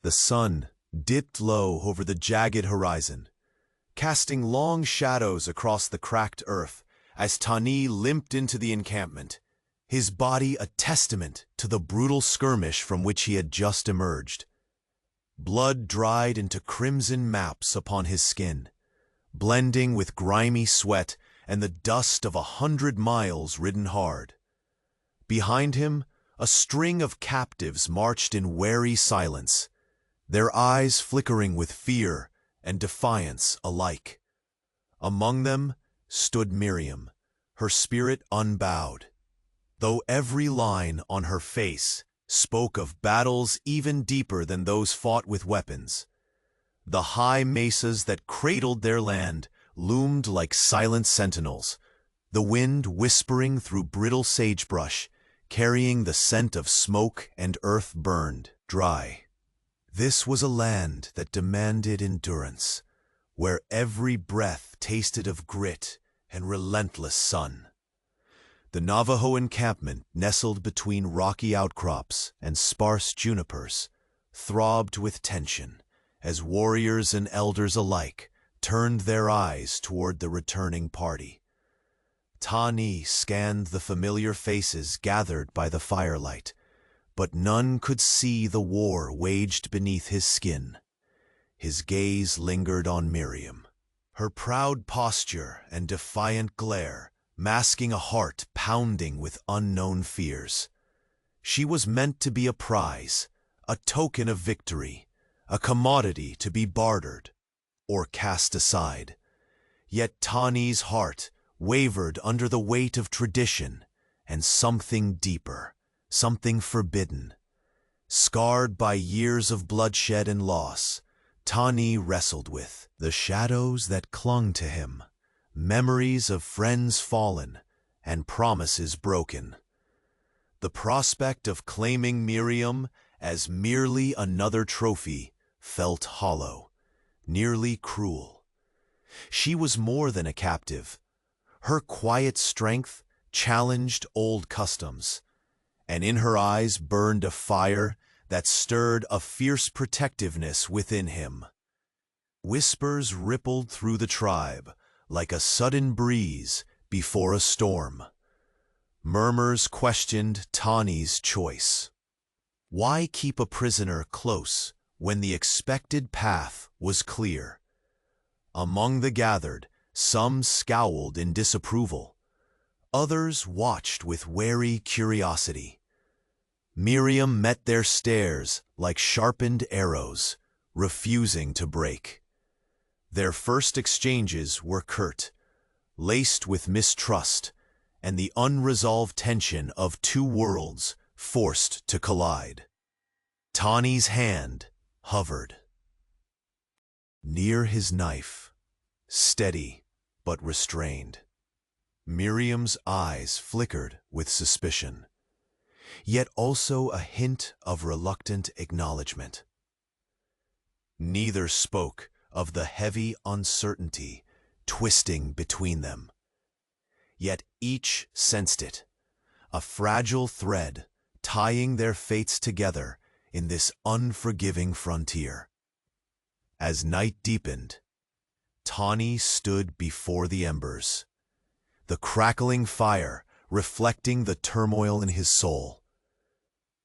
The sun dipped low over the jagged horizon, casting long shadows across the cracked earth as Tani limped into the encampment, his body a testament to the brutal skirmish from which he had just emerged. Blood dried into crimson maps upon his skin, blending with grimy sweat and the dust of 100 miles ridden hard. Behind him, a string of captives marched in wary silence, their eyes flickering with fear and defiance alike. Among them stood Miriam, her spirit unbowed, though every line on her face spoke of battles even deeper than those fought with weapons. The high mesas that cradled their land loomed like silent sentinels, the wind whispering through brittle sagebrush, carrying the scent of smoke and earth burned dry. This was a land that demanded endurance, where every breath tasted of grit and relentless sun. The Navajo encampment, nestled between rocky outcrops and sparse junipers, throbbed with tension as warriors and elders alike turned their eyes toward the returning party. Tani scanned the familiar faces gathered by the firelight, but none could see the war waged beneath his skin. His gaze lingered on Miriam, her proud posture and defiant glare masking a heart pounding with unknown fears. She was meant to be a prize, a token of victory, a commodity to be bartered or cast aside. Yet Tani's heart wavered under the weight of tradition and something deeper, something forbidden. Scarred by years of bloodshed and loss, Tani wrestled with the shadows that clung to him, memories of friends fallen and promises broken. The prospect of claiming Miriam as merely another trophy felt hollow, nearly cruel. She was more than a captive. Her quiet strength challenged old customs, and in her eyes burned a fire that stirred a fierce protectiveness within him. Whispers rippled through the tribe like a sudden breeze before a storm. Murmurs questioned Tani's choice. Why keep a prisoner close when the expected path was clear? Among the gathered, some scowled in disapproval. Others watched with wary curiosity. Miriam met their stares like sharpened arrows, refusing to break. Their first exchanges were curt, laced with mistrust and the unresolved tension of two worlds forced to collide. Tani's hand hovered near his knife, steady but restrained. Miriam's eyes flickered with suspicion, yet also a hint of reluctant acknowledgement. Neither spoke of the heavy uncertainty twisting between them. Yet each sensed it, a fragile thread tying their fates together in this unforgiving frontier. As night deepened, Tani stood before the embers, the crackling fire reflecting the turmoil in his soul.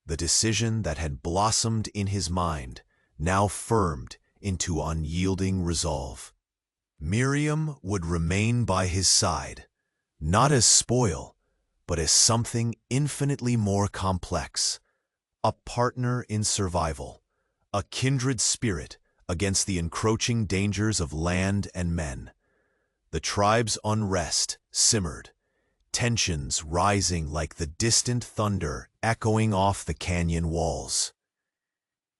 The decision that had blossomed in his mind now firmed into unyielding resolve. Miriam would remain by his side, not as spoil, but as something infinitely more complex, a partner in survival, a kindred spirit against the encroaching dangers of land and men. The tribe's unrest simmered, tensions rising like the distant thunder echoing off the canyon walls.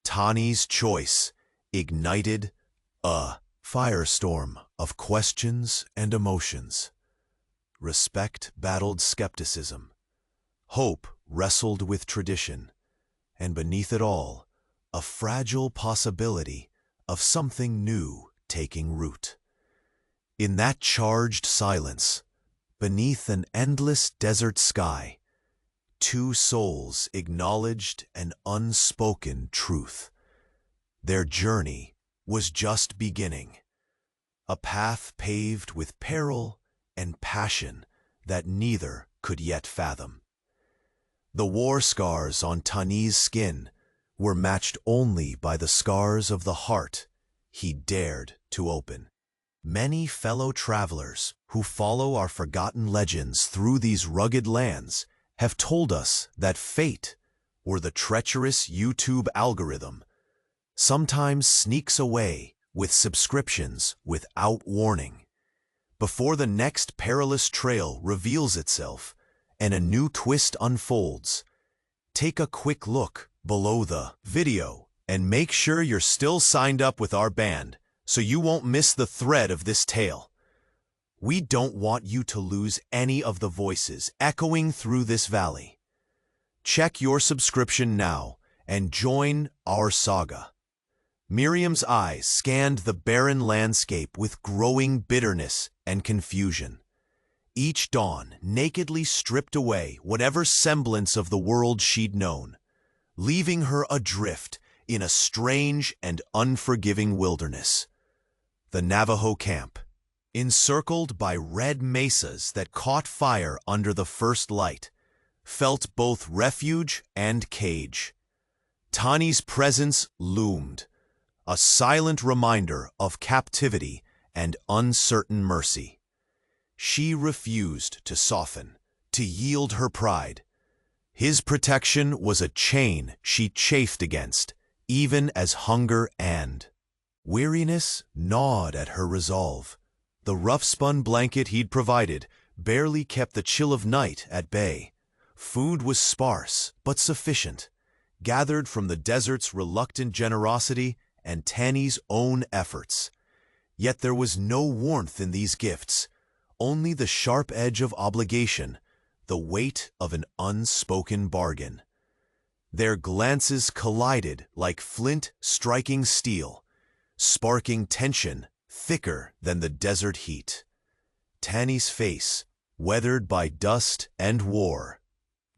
Tani's choice ignited a firestorm of questions and emotions. Respect battled skepticism. Hope wrestled with tradition. And beneath it all, a fragile possibility of something new taking root. In that charged silence, beneath an endless desert sky, two souls acknowledged an unspoken truth. Their journey was just beginning, a path paved with peril and passion that neither could yet fathom. The war scars on Tani's skin were matched only by the scars of the heart he dared to open. Many fellow travelers who follow our forgotten legends through these rugged lands have told us that fate, or the treacherous YouTube algorithm, sometimes sneaks away with subscriptions without warning. Before the next perilous trail reveals itself and a new twist unfolds, take a quick look below the video and make sure you're still signed up with our band so you won't miss the thread of this tale. We don't want you to lose any of the voices echoing through this valley. Check your subscription now and join our saga. Miriam's eyes scanned the barren landscape with growing bitterness and confusion. Each dawn nakedly stripped away whatever semblance of the world she'd known, leaving her adrift in a strange and unforgiving wilderness. The Navajo camp, encircled by red mesas that caught fire under the first light, felt both refuge and cage. Tani's presence loomed, a silent reminder of captivity and uncertain mercy. She refused to soften, to yield her pride. His protection was a chain she chafed against, even as hunger and weariness gnawed at her resolve. The rough-spun blanket he'd provided barely kept the chill of night at bay. Food was sparse but sufficient, gathered from the desert's reluctant generosity and Tani's own efforts. Yet there was no warmth in these gifts, only the sharp edge of obligation, the weight of an unspoken bargain. Their glances collided like flint striking steel, sparking tension thicker than the desert heat. Tani's face, weathered by dust and war,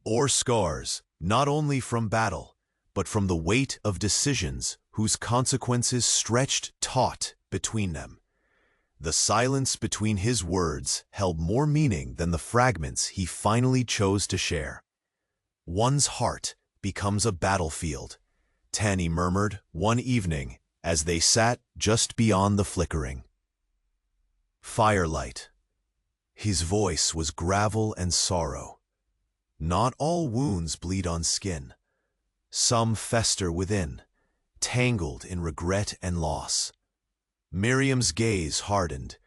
or scars, not only from battle, but from the weight of decisions whose consequences stretched taut between them. The silence between his words held more meaning than the fragments he finally chose to share. One's heart becomes a battlefield, Tani murmured one evening as they sat just beyond the flickering firelight. His voice was gravel and sorrow. Not all wounds bleed on skin. Some fester within, tangled in regret and loss. Miriam's gaze hardened.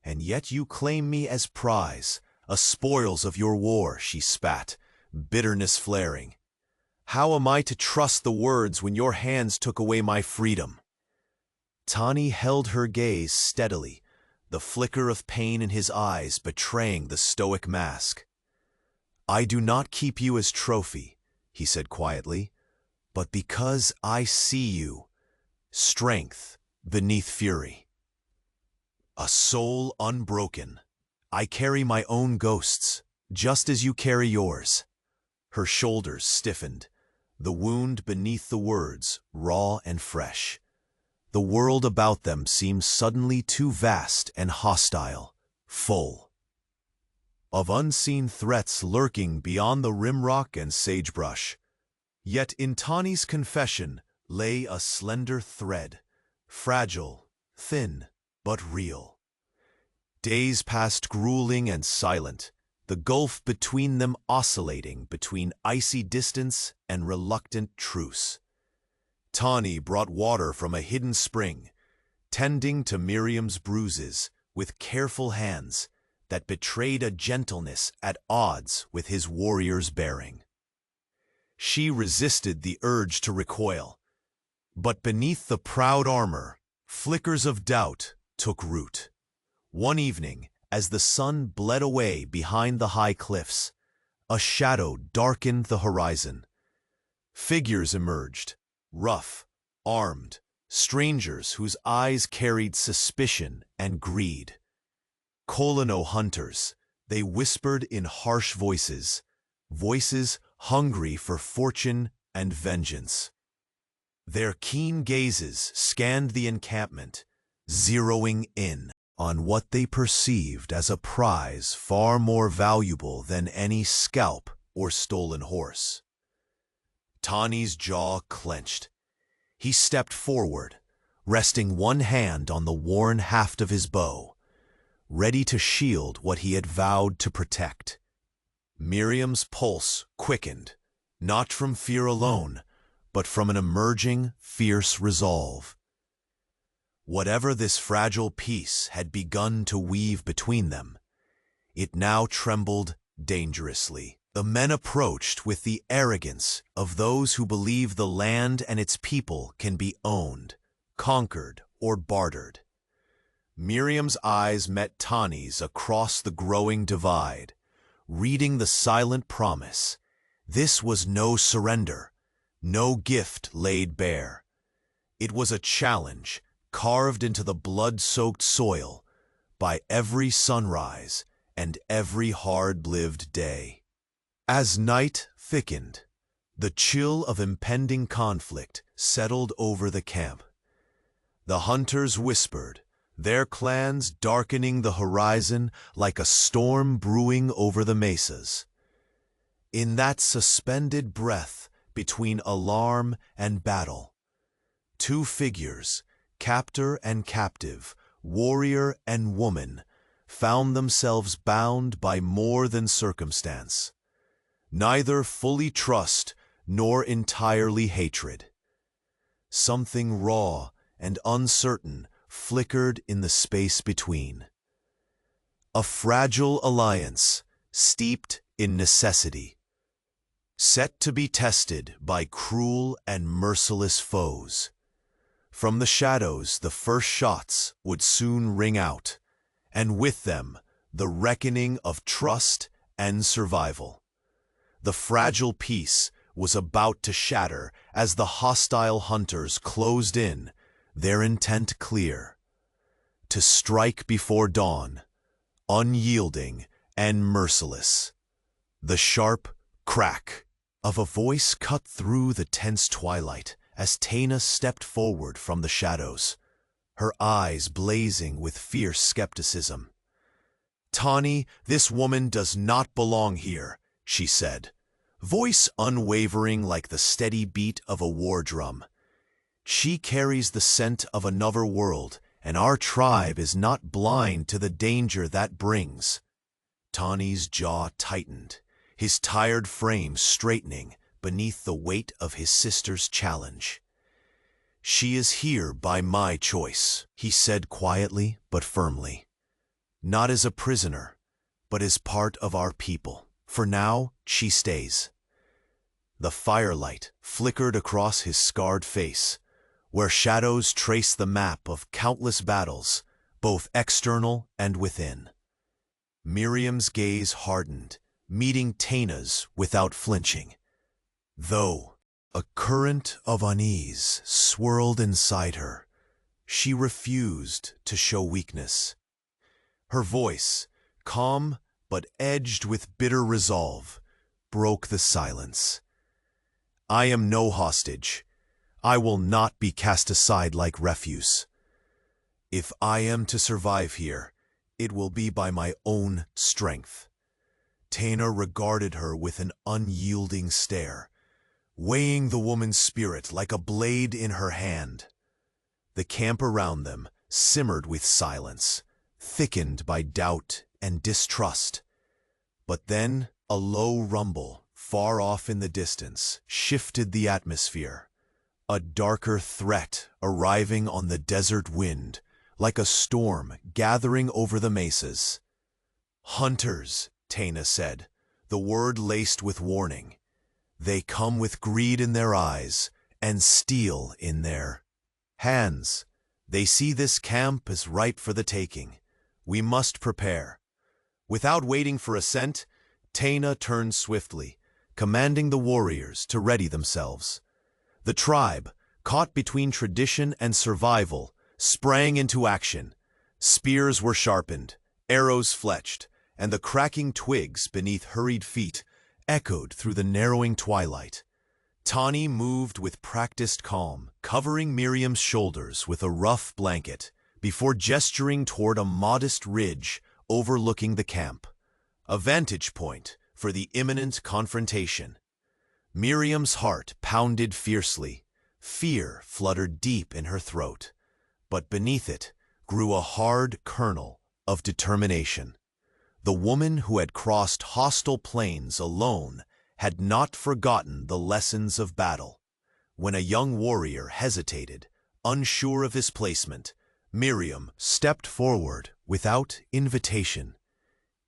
"And yet you claim me as prize, a spoils of your war," she spat, bitterness flaring. "How am I to trust the words when your hands took away my freedom?" Tani held her gaze steadily, the flicker of pain in his eyes betraying the stoic mask. "I do not keep you as trophy," he said quietly, "but because I see you, strength beneath fury. A soul unbroken. I carry my own ghosts, just as you carry yours." Her shoulders stiffened, the wound beneath the words raw and fresh. The world about them seemed suddenly too vast and hostile, full of unseen threats lurking beyond the rimrock and sagebrush. Yet in Tani's confession lay a slender thread, fragile, thin, but real. Days passed grueling and silent, the gulf between them oscillating between icy distance and reluctant truce. Tani brought water from a hidden spring, tending to Miriam's bruises with careful hands that betrayed a gentleness at odds with his warrior's bearing. She resisted the urge to recoil, but beneath the proud armor, flickers of doubt took root. One evening, as the sun bled away behind the high cliffs, a shadow darkened the horizon. Figures emerged, rough, armed, strangers whose eyes carried suspicion and greed. Colino hunters, they whispered in harsh voices, voices hungry for fortune and vengeance. Their keen gazes scanned the encampment, zeroing in on what they perceived as a prize far more valuable than any scalp or stolen horse. Tawny's jaw clenched. He stepped forward, resting one hand on the worn haft of his bow, ready to shield what he had vowed to protect. Miriam's pulse quickened, not from fear alone, but from an emerging, fierce resolve. Whatever this fragile peace had begun to weave between them, it now trembled dangerously. The men approached with the arrogance of those who believe the land and its people can be owned, conquered, or bartered. Miriam's eyes met Tawny's across the growing divide, reading the silent promise. This was no surrender, no gift laid bare. It was a challenge carved into the blood-soaked soil by every sunrise and every hard-lived day. As night thickened, the chill of impending conflict settled over the camp. The hunters whispered, their clans darkening the horizon like a storm brewing over the mesas. In that suspended breath between alarm and battle, two figures, captor and captive, warrior and woman, found themselves bound by more than circumstance. Neither fully trust nor entirely hatred. Something raw and uncertain flickered in the space between. A fragile alliance, steeped in necessity, set to be tested by cruel and merciless foes. From the shadows, the first shots would soon ring out, and with them, the reckoning of trust and survival. The fragile peace was about to shatter as the hostile hunters closed in, their intent clear: to strike before dawn, unyielding and merciless. The sharp crack of a voice cut through the tense twilight as Tana stepped forward from the shadows, her eyes blazing with fierce skepticism. "Tawny, this woman does not belong here," she said, voice unwavering like the steady beat of a war drum. "She carries the scent of another world, and our tribe is not blind to the danger that brings." Tawny's jaw tightened, his tired frame straightening beneath the weight of his sister's challenge. "She is here by my choice," he said quietly but firmly. "Not as a prisoner, but as part of our people. For now, she stays." The firelight flickered across his scarred face, where shadows traced the map of countless battles, both external and within. Miriam's gaze hardened, meeting Tana's without flinching, though a current of unease swirled inside her. She refused to show weakness. Her voice, calm but edged with bitter resolve, broke the silence. "I am no hostage. I will not be cast aside like refuse. If I am to survive here, it will be by my own strength." Tana regarded her with an unyielding stare, weighing the woman's spirit like a blade in her hand. The camp around them simmered with silence, thickened by doubt and distrust. But then a low rumble, far off in the distance, shifted the atmosphere. A darker threat arriving on the desert wind, like a storm gathering over the mesas. "Hunters," Tana said, the word laced with warning. "They come with greed in their eyes and steel in their hands. They see this camp as ripe for the taking. We must prepare." Without waiting for assent, Tana turned swiftly, commanding the warriors to ready themselves. The tribe, caught between tradition and survival, sprang into action. Spears were sharpened, arrows fletched, and the cracking twigs beneath hurried feet echoed through the narrowing twilight. Tani moved with practiced calm, covering Miriam's shoulders with a rough blanket before gesturing toward a modest ridge overlooking the camp, a vantage point for the imminent confrontation. Miriam's heart pounded fiercely. Fear fluttered deep in her throat, but beneath it grew a hard kernel of determination. The woman who had crossed hostile plains alone had not forgotten the lessons of battle. When a young warrior hesitated, unsure of his placement, Miriam stepped forward without invitation.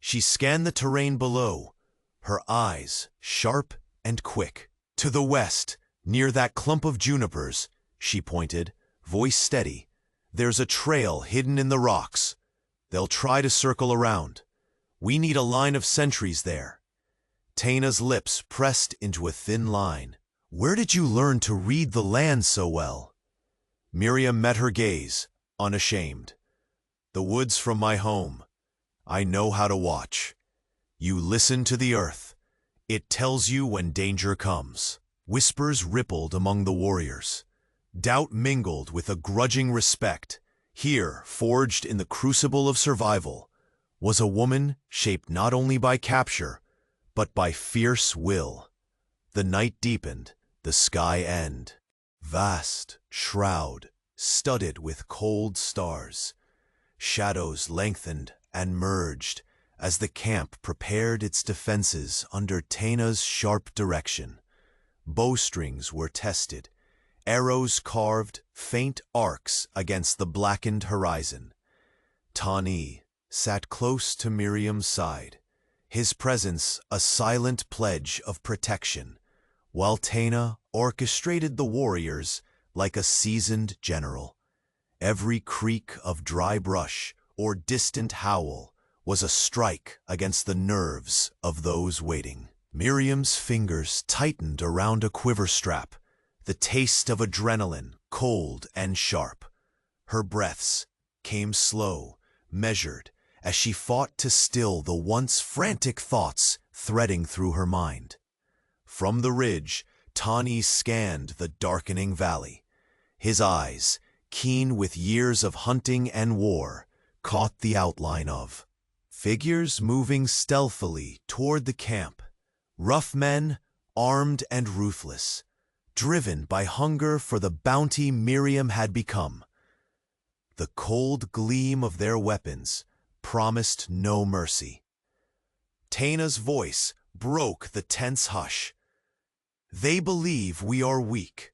She scanned the terrain below, her eyes sharp and quick. To the west, near that clump of junipers, she pointed, voice steady. There's a trail hidden in the rocks. They'll try to circle around. We need a line of sentries there. Taina's lips pressed into a thin line. Where did you learn to read the land so well? Miriam met her gaze, unashamed. The woods from my home. I know how to watch. You listen to the earth. It tells you when danger comes. Whispers rippled among the warriors. Doubt mingled with a grudging respect. Here, forged in the crucible of survival, was a woman shaped not only by capture, but by fierce will. The night deepened, the sky ended. Vast shroud, studded with cold stars. Shadows lengthened and merged as the camp prepared its defenses under Taina's sharp direction. Bowstrings were tested, arrows carved faint arcs against the blackened horizon. Tani sat close to Miriam's side, his presence a silent pledge of protection, while Taina orchestrated the warriors like a seasoned general. Every creak of dry brush or distant howl was a strike against the nerves of those waiting. Miriam's fingers tightened around a quiver strap, the taste of adrenaline, cold and sharp. Her breaths came slow, measured, as she fought to still the once frantic thoughts threading through her mind. From the ridge, Tani scanned the darkening valley. His eyes, keen with years of hunting and war, caught the outline of figures moving stealthily toward the camp. Rough men, armed and ruthless, driven by hunger for the bounty Miriam had become. The cold gleam of their weapons promised no mercy. Taina's voice broke the tense hush. They believe we are weak.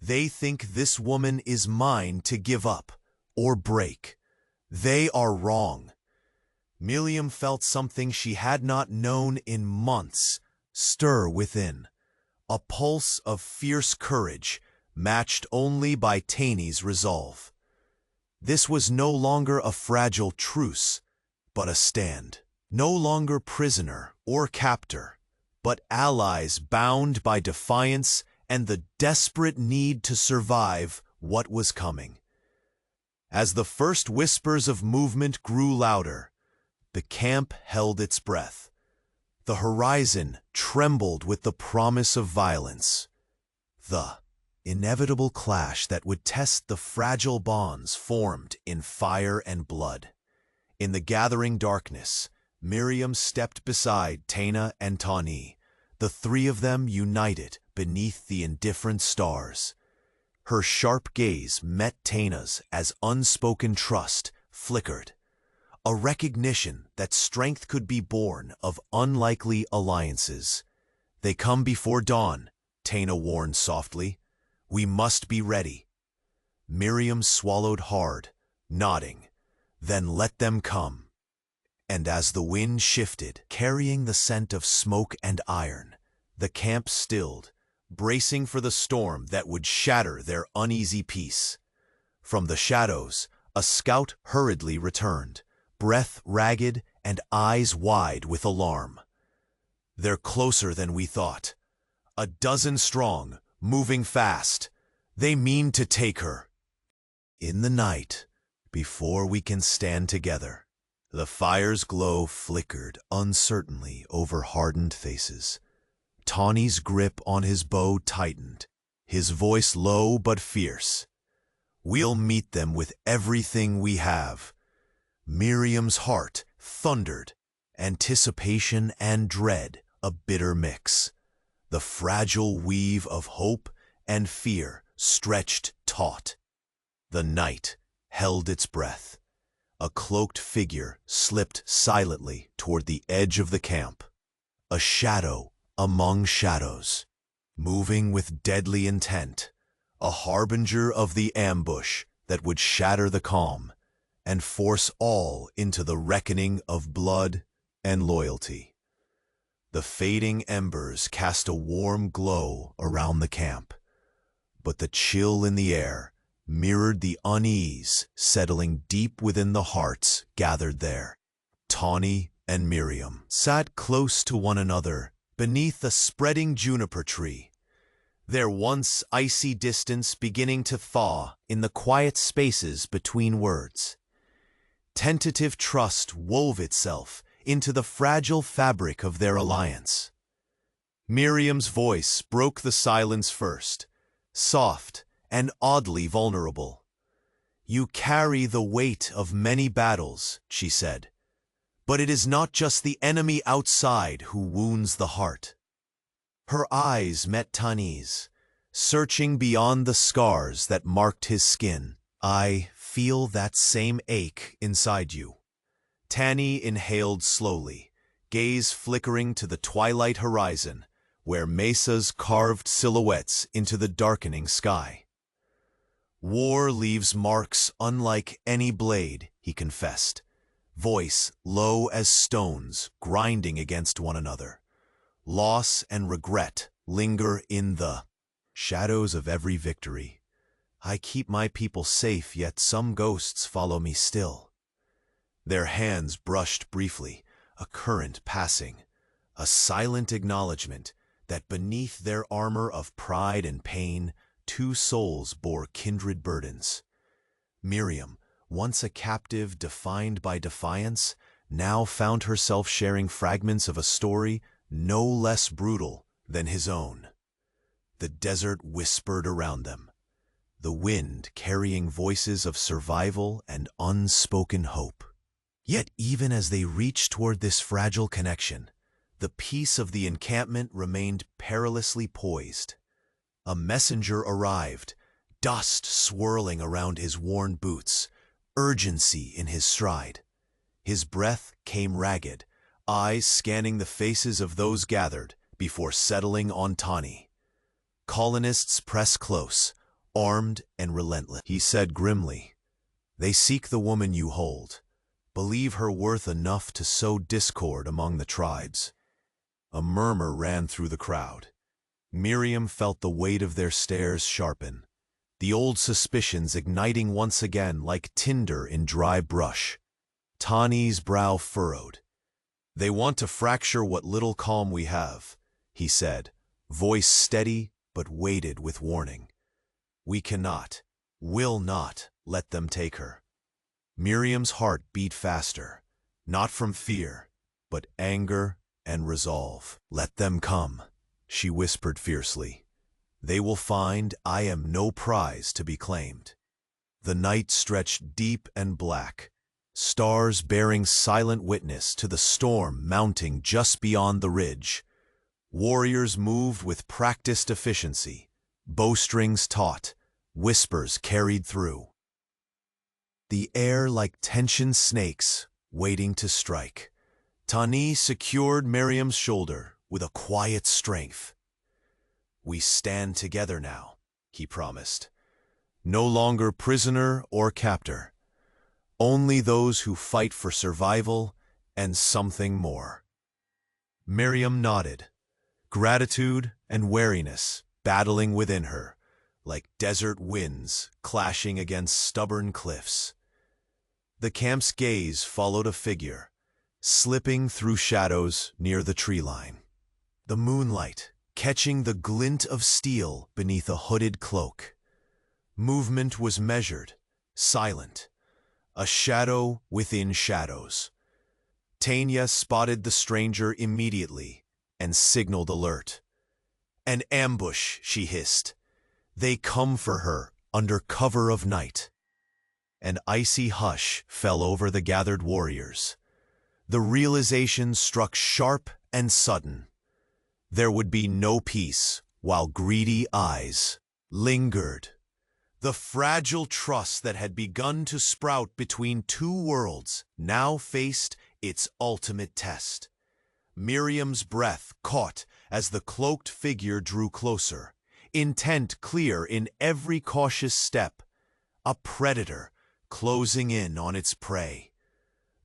They think this woman is mine to give up or break. They are wrong. Miriam felt something she had not known in months stir within, a pulse of fierce courage matched only by Tani's resolve. This was no longer a fragile truce, but a stand. No longer prisoner or captor, but allies bound by defiance and the desperate need to survive what was coming. As the first whispers of movement grew louder, the camp held its breath. The horizon trembled with the promise of violence. The inevitable clash that would test the fragile bonds formed in fire and blood. In the gathering darkness, Miriam stepped beside Taina and Tani, the three of them united beneath the indifferent stars. Her sharp gaze met Taina's as unspoken trust flickered, a recognition that strength could be born of unlikely alliances. They come before dawn, Taina warned softly. We must be ready. Miriam swallowed hard, nodding. Then let them come. And as the wind shifted, carrying the scent of smoke and iron, the camp stilled, bracing for the storm that would shatter their uneasy peace. From the shadows, a scout hurriedly returned, breath ragged and eyes wide with alarm. They're closer than we thought. A dozen strong, moving fast. They mean to take her. In the night, before we can stand together, the fire's glow flickered uncertainly over hardened faces. Tawny's grip on his bow tightened, his voice low but fierce. "We'll meet them with everything we have." Miriam's heart thundered, anticipation and dread a bitter mix. The fragile weave of hope and fear stretched taut. The night held its breath. A cloaked figure slipped silently toward the edge of the camp. A shadow among shadows, moving with deadly intent, a harbinger of the ambush that would shatter the calm and force all into the reckoning of blood and loyalty. The fading embers cast a warm glow around the camp, but the chill in the air mirrored the unease settling deep within the hearts gathered there. Tawny and Miriam sat close to one another beneath a spreading juniper tree, their once icy distance beginning to thaw in the quiet spaces between words. Tentative trust wove itself into the fragile fabric of their alliance. Miriam's voice broke the silence first, soft and oddly vulnerable. "You carry the weight of many battles," she said, "but it is not just the enemy outside who wounds the heart." Her eyes met Tawny's, searching beyond the scars that marked his skin. "I feel that same ache inside you." Tawny inhaled slowly, gaze flickering to the twilight horizon, where mesas carved silhouettes into the darkening sky. "War leaves marks unlike any blade," he confessed, voice low as stones grinding against one another. "Loss and regret linger in the shadows of every victory. I keep my people safe, yet some ghosts follow me still." Their hands brushed briefly, a current passing, a silent acknowledgement that beneath their armor of pride and pain, two souls bore kindred burdens. Miriam, once a captive defined by defiance, now found herself sharing fragments of a story no less brutal than his own. The desert whispered around them, the wind carrying voices of survival and unspoken hope. Yet even as they reached toward this fragile connection, the peace of the encampment remained perilously poised. A messenger arrived, dust swirling around his worn boots, urgency in his stride. His breath came ragged, eyes scanning the faces of those gathered before settling on Tawny. "Colonists press close, armed and relentless," he said grimly. "They seek the woman you hold, believe her worth enough to sow discord among the tribes." A murmur ran through the crowd. Miriam felt the weight of their stares sharpen, the old suspicions igniting once again like tinder in dry brush. Tawny's brow furrowed. "They want to fracture what little calm we have," he said, voice steady but weighted with warning. "We cannot, will not, let them take her." Miriam's heart beat faster, not from fear, but anger and resolve. "Let them come," she whispered fiercely. "They will find I am no prize to be claimed." The night stretched deep and black, stars bearing silent witness to the storm mounting just beyond the ridge. Warriors moved with practiced efficiency, bowstrings taut, whispers carried through. The air like tension snakes waiting to strike. Tawny secured Miriam's shoulder with a quiet strength. "We stand together now," he promised. "No longer prisoner or captor. Only those who fight for survival and something more." Miriam nodded, gratitude and wariness battling within her, like desert winds clashing against stubborn cliffs. The camp's gaze followed a figure, slipping through shadows near the tree line. The moonlight, catching the glint of steel beneath a hooded cloak. Movement was measured, silent, a shadow within shadows. Tanya spotted the stranger immediately and signaled alert. An ambush, she hissed. They come for her under cover of night. An icy hush fell over the gathered warriors. The realization struck sharp and sudden. There would be no peace while greedy eyes lingered. The fragile trust that had begun to sprout between two worlds now faced its ultimate test. Miriam's breath caught as the cloaked figure drew closer, intent clear in every cautious step. A predator closing in on its prey.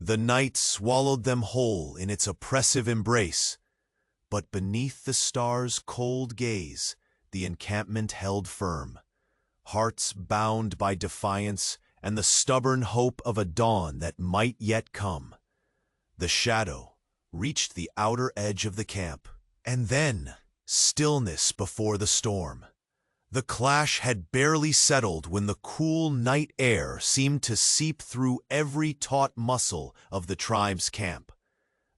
The night swallowed them whole in its oppressive embrace. But beneath the stars' cold gaze, the encampment held firm. Hearts bound by defiance and the stubborn hope of a dawn that might yet come. The shadow reached the outer edge of the camp, and then stillness before the storm. The clash had barely settled when the cool night air seemed to seep through every taut muscle of the tribe's camp.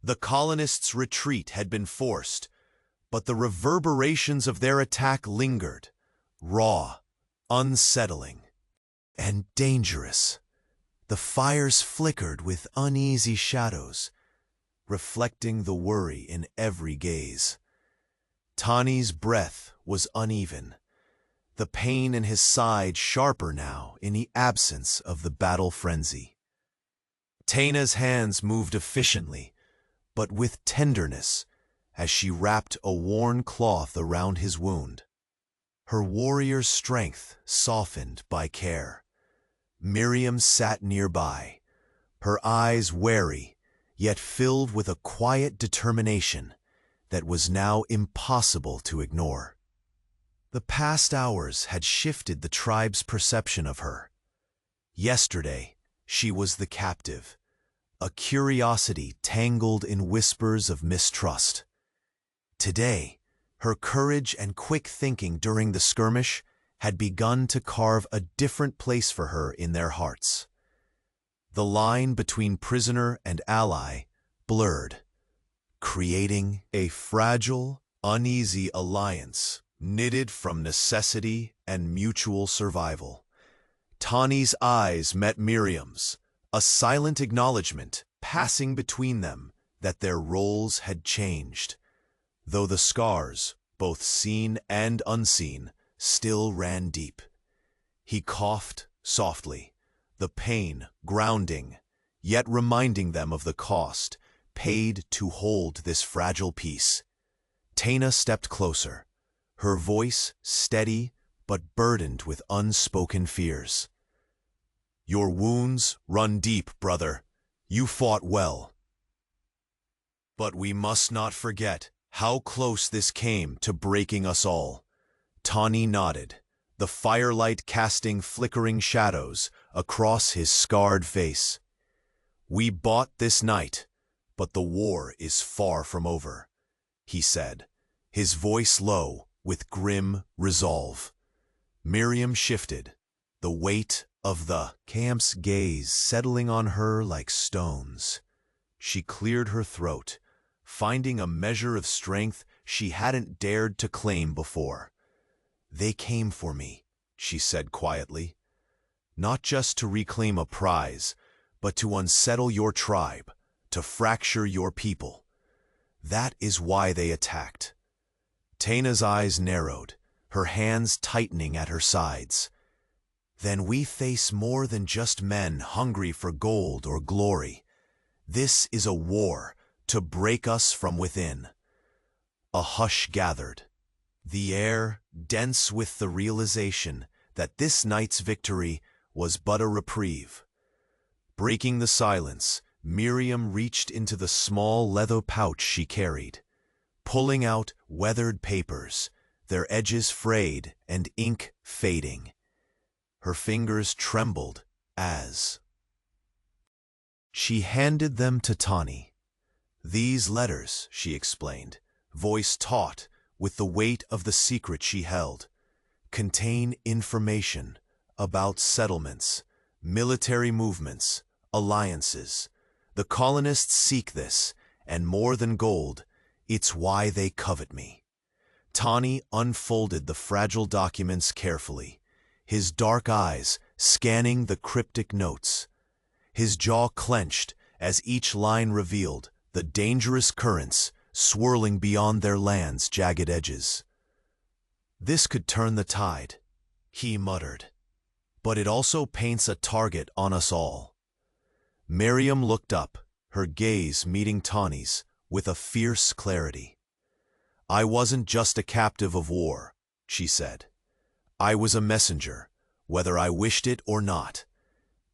The colonists' retreat had been forced, but the reverberations of their attack lingered, raw, unsettling, and dangerous. The fires flickered with uneasy shadows, reflecting the worry in every gaze. Tani's breath was uneven, the pain in his side sharper now in the absence of the battle frenzy. Taina's hands moved efficiently, but with tenderness, as she wrapped a worn cloth around his wound. Her warrior's strength softened by care. Miriam sat nearby, her eyes wary, yet filled with a quiet determination that was now impossible to ignore. The past hours had shifted the tribe's perception of her. Yesterday, she was the captive, a curiosity tangled in whispers of mistrust. Today, her courage and quick thinking during the skirmish had begun to carve a different place for her in their hearts. The line between prisoner and ally blurred, creating a fragile, uneasy alliance knitted from necessity and mutual survival. Tani's eyes met Miriam's, a silent acknowledgement passing between them that their roles had changed, though the scars, both seen and unseen, still ran deep. He coughed softly, the pain grounding, yet reminding them of the cost paid to hold this fragile peace. Taina stepped closer, her voice steady but burdened with unspoken fears. "Your wounds run deep, brother. You fought well. But we must not forget how close this came to breaking us all." Tani nodded, the firelight casting flickering shadows across his scarred face. "We bought this night, but the war is far from over," he said, his voice low with grim resolve. Miriam shifted, the weight of the camp's gaze settling on her like stones. She cleared her throat, finding a measure of strength she hadn't dared to claim before. "They came for me," she said quietly. "Not just to reclaim a prize, but to unsettle your tribe, to fracture your people. That is why they attacked." Taina's eyes narrowed, her hands tightening at her sides. "Then we face more than just men hungry for gold or glory. This is a war to break us from within." A hush gathered, the air dense with the realization that this night's victory was but a reprieve. Breaking the silence, Miriam reached into the small leather pouch she carried, pulling out weathered papers, their edges frayed and ink fading. Her fingers trembled as she handed them to Tani. "These letters," she explained, voice taut with the weight of the secret she held, "contain information about settlements, military movements, alliances. The colonists seek this, and more than gold, it's why they covet me. Tani unfolded the fragile documents carefully, his dark eyes scanning the cryptic notes. His jaw clenched as each line revealed the dangerous currents swirling beyond their land's jagged edges. "This could turn the tide," he muttered. "But it also paints a target on us all." Miriam looked up, her gaze meeting Tani's with a fierce clarity. "I wasn't just a captive of war," she said. "I was a messenger, whether I wished it or not.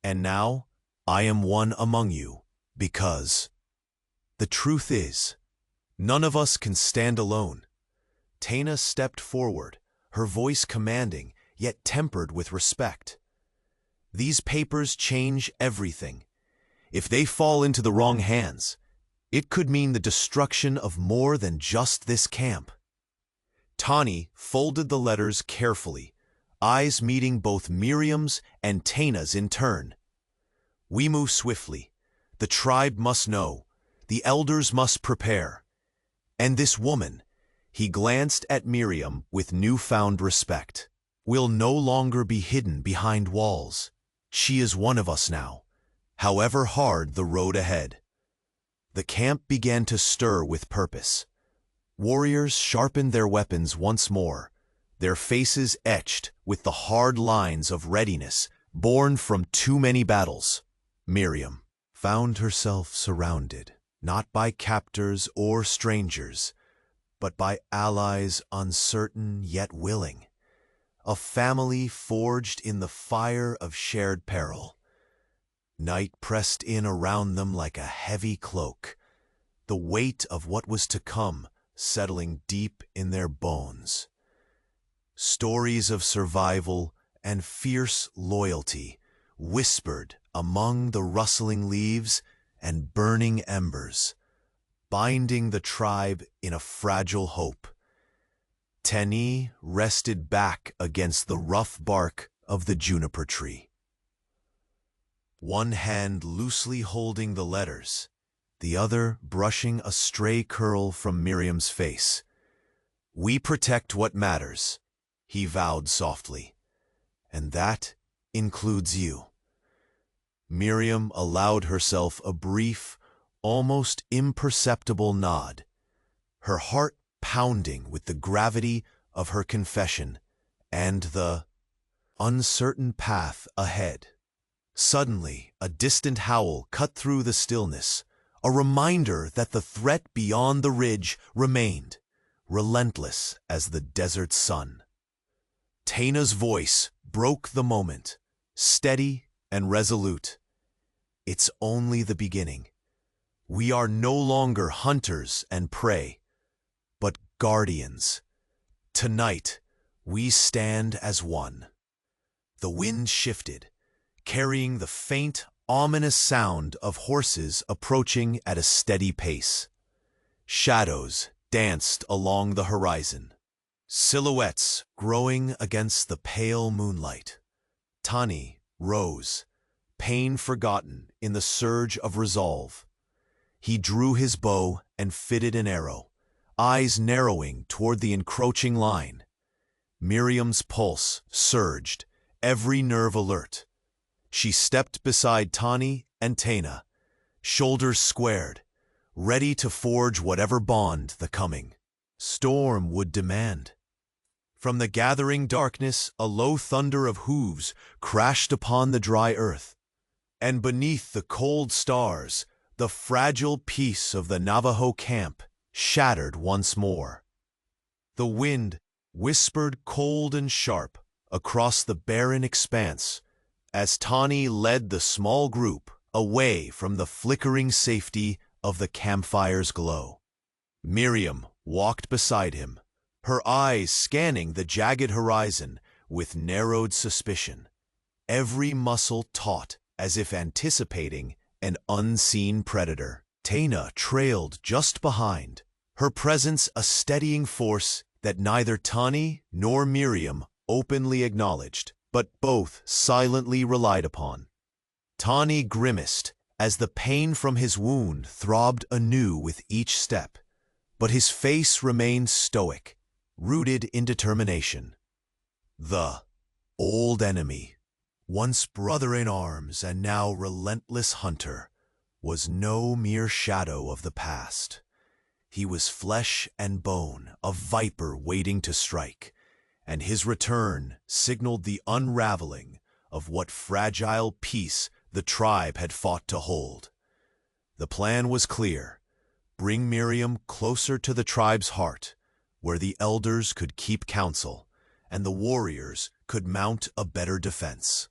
And now I am one among you, because the truth is, none of us can stand alone." Tana stepped forward, her voice commanding, yet tempered with respect. "These papers change everything. If they fall into the wrong hands, it could mean the destruction of more than just this camp." Tani folded the letters carefully, eyes meeting both Miriam's and Tana's in turn. "We move swiftly. The tribe must know. The elders must prepare. And this woman," he glanced at Miriam with newfound respect, "will no longer be hidden behind walls. She is one of us now, however hard the road ahead." The camp began to stir with purpose. Warriors sharpened their weapons once more, their faces etched with the hard lines of readiness born from too many battles. Miriam found herself surrounded, not by captors or strangers, but by allies uncertain yet willing, a family forged in the fire of shared peril. Night pressed in around them like a heavy cloak, the weight of what was to come settling deep in their bones. Stories of survival and fierce loyalty whispered among the rustling leaves and burning embers, binding the tribe in a fragile hope. Tani rested back against the rough bark of the juniper tree, one hand loosely holding the letters, the other brushing a stray curl from Miriam's face. "We protect what matters," he vowed softly, "and that includes you." Miriam allowed herself a brief, almost imperceptible nod, her heart pounding with the gravity of her confession and the uncertain path ahead. Suddenly, a distant howl cut through the stillness, a reminder that the threat beyond the ridge remained, relentless as the desert sun. Tana's voice broke the moment, steady and resolute. "It's only the beginning. We are no longer hunters and prey, but guardians. Tonight, we stand as one." The wind shifted, carrying the faint, ominous sound of horses approaching at a steady pace. Shadows danced along the horizon, silhouettes growing against the pale moonlight. Tani rose, pain forgotten in the surge of resolve. He drew his bow and fitted an arrow, eyes narrowing toward the encroaching line. Miriam's pulse surged, every nerve alert. She stepped beside Tani and Tana, shoulders squared, ready to forge whatever bond the coming storm would demand. From the gathering darkness, a low thunder of hooves crashed upon the dry earth, and beneath the cold stars, the fragile peace of the Navajo camp shattered once more. The wind whispered cold and sharp across the barren expanse as Tani led the small group away from the flickering safety of the campfire's glow. Miriam walked beside him, her eyes scanning the jagged horizon with narrowed suspicion, every muscle taut as if anticipating an unseen predator. Tana trailed just behind, her presence a steadying force that neither Tani nor Miriam openly acknowledged, but both silently relied upon. Tani grimaced as the pain from his wound throbbed anew with each step, but his face remained stoic, rooted in determination. The old enemy, once brother in arms and now relentless hunter, was no mere shadow of the past. He was flesh and bone, a viper waiting to strike, and his return signaled the unraveling of what fragile peace the tribe had fought to hold. The plan was clear: bring Miriam closer to the tribe's heart, where the elders could keep counsel and the warriors could mount a better defense.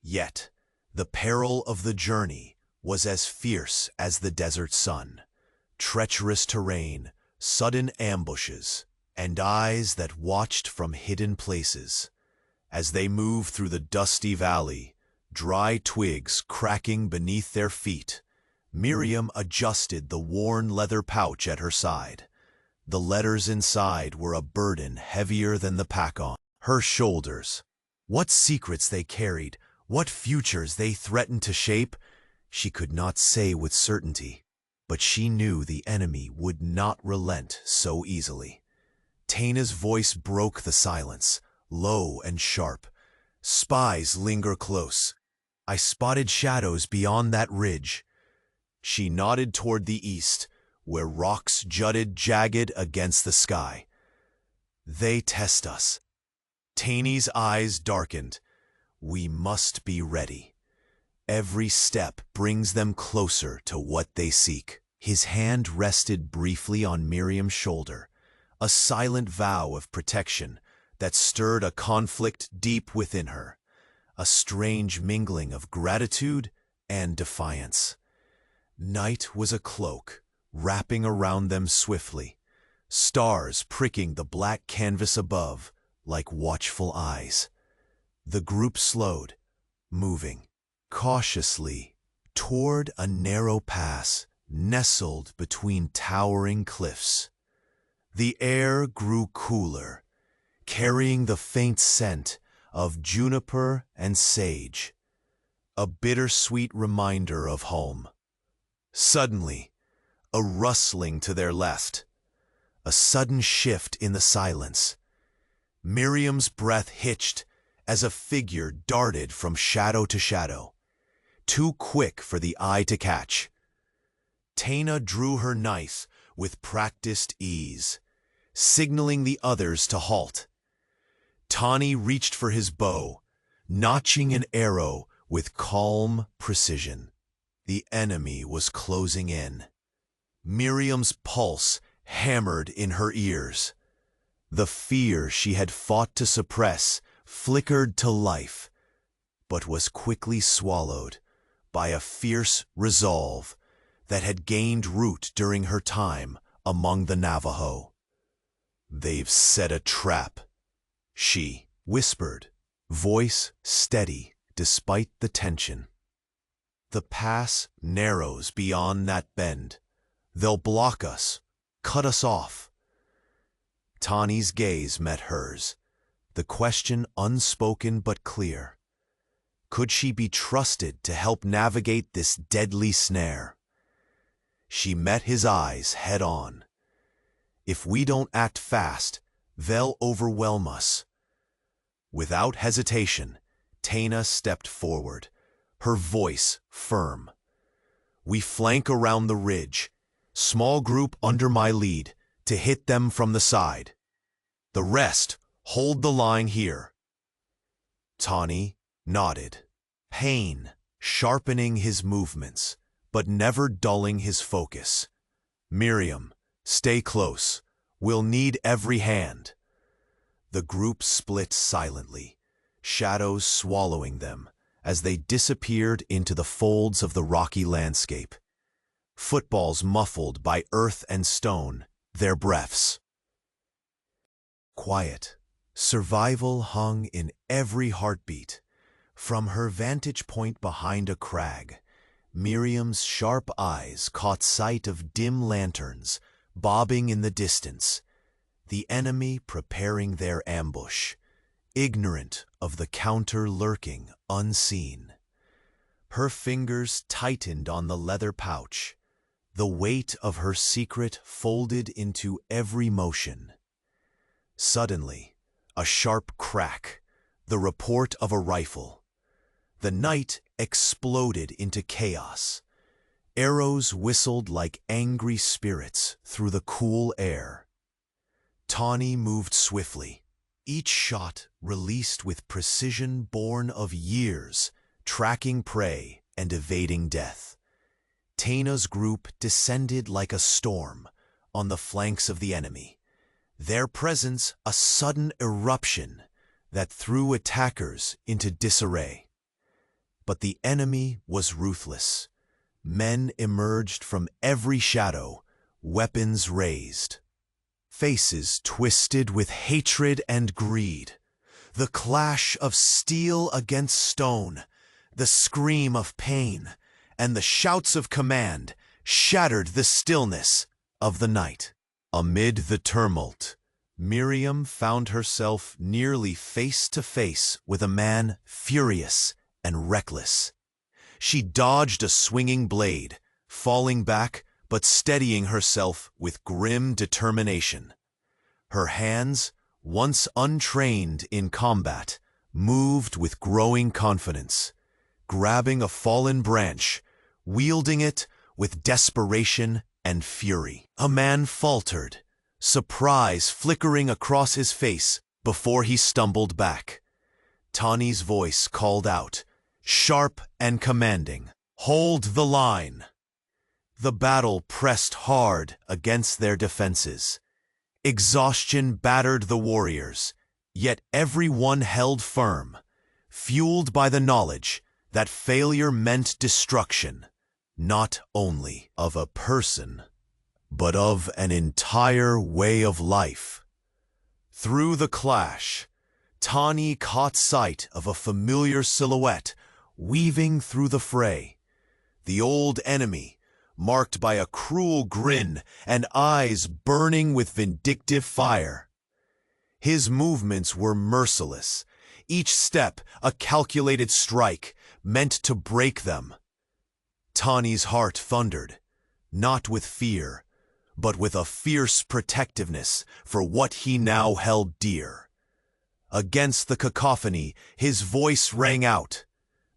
Yet, the peril of the journey was as fierce as the desert sun. Treacherous terrain, sudden ambushes, and eyes that watched from hidden places. As they moved through the dusty valley, dry twigs cracking beneath their feet, Miriam adjusted the worn leather pouch at her side. The letters inside were a burden heavier than the pack on her shoulders. What secrets they carried, what futures they threatened to shape, she could not say with certainty. But she knew the enemy would not relent so easily. Taina's voice broke the silence, low and sharp. "Spies linger close. I spotted shadows beyond that ridge." She nodded toward the east, where rocks jutted jagged against the sky. "They test us." Tainai's eyes darkened. "We must be ready. Every step brings them closer to what they seek." His hand rested briefly on Miriam's shoulder, a silent vow of protection that stirred a conflict deep within her, a strange mingling of gratitude and defiance. Night was a cloak, wrapping around them swiftly, stars pricking the black canvas above like watchful eyes. The group slowed, moving cautiously toward a narrow pass nestled between towering cliffs. The air grew cooler, carrying the faint scent of juniper and sage, a bittersweet reminder of home. Suddenly, a rustling to their left, a sudden shift in the silence. Miriam's breath hitched as a figure darted from shadow to shadow, too quick for the eye to catch. Taina drew her knife with practiced ease, signaling the others to halt. Tani reached for his bow, notching an arrow with calm precision. The enemy was closing in. Miriam's pulse hammered in her ears. The fear she had fought to suppress flickered to life, but was quickly swallowed by a fierce resolve that had gained root during her time among the Navajo. "They've set a trap," she whispered, voice steady despite the tension. "The pass narrows beyond that bend. They'll block us, cut us off." Tani's gaze met hers, the question unspoken but clear. Could she be trusted to help navigate this deadly snare? She met his eyes head-on. "If we don't act fast, they'll overwhelm us." Without hesitation, Taina stepped forward, her voice firm. "We flank around the ridge, small group under my lead, to hit them from the side. The rest hold the line here." Tani nodded, pain sharpening his movements, but never dulling his focus. "Miriam, stay close. We'll need every hand." The group split silently, shadows swallowing them as they disappeared into the folds of the rocky landscape. Footballs muffled by earth and stone, their breaths. Quiet, survival hung in every heartbeat. From her vantage point behind a crag, Miriam's sharp eyes caught sight of dim lanterns bobbing in the distance, the enemy preparing their ambush, ignorant of the counter lurking unseen. Her fingers tightened on the leather pouch, the weight of her secret folded into every motion. Suddenly, a sharp crack, the report of a rifle. The night exploded into chaos. Arrows whistled like angry spirits through the cool air. Tawny moved swiftly, each shot released with precision born of years, tracking prey and evading death. Taina's group descended like a storm on the flanks of the enemy, their presence a sudden eruption that threw attackers into disarray. But the enemy was ruthless. Men emerged from every shadow, weapons raised. Faces twisted with hatred and greed. The clash of steel against stone, the scream of pain, and the shouts of command shattered the stillness of the night. Amid the tumult, Miriam found herself nearly face to face with a man furious and reckless. She dodged a swinging blade, falling back but steadying herself with grim determination. Her hands, once untrained in combat, moved with growing confidence, grabbing a fallen branch, wielding it with desperation and fury. A man faltered, surprise flickering across his face before he stumbled back. Tawny's voice called out, sharp and commanding, "Hold the line!" The battle pressed hard against their defenses. Exhaustion battered the warriors, yet every one held firm, fueled by the knowledge that failure meant destruction, not only of a person, but of an entire way of life. Through the clash, Tawny caught sight of a familiar silhouette weaving through the fray. The old enemy, marked by a cruel grin and eyes burning with vindictive fire. His movements were merciless, each step a calculated strike meant to break them. Tawny's heart thundered, not with fear, but with a fierce protectiveness for what he now held dear. Against the cacophony, his voice rang out,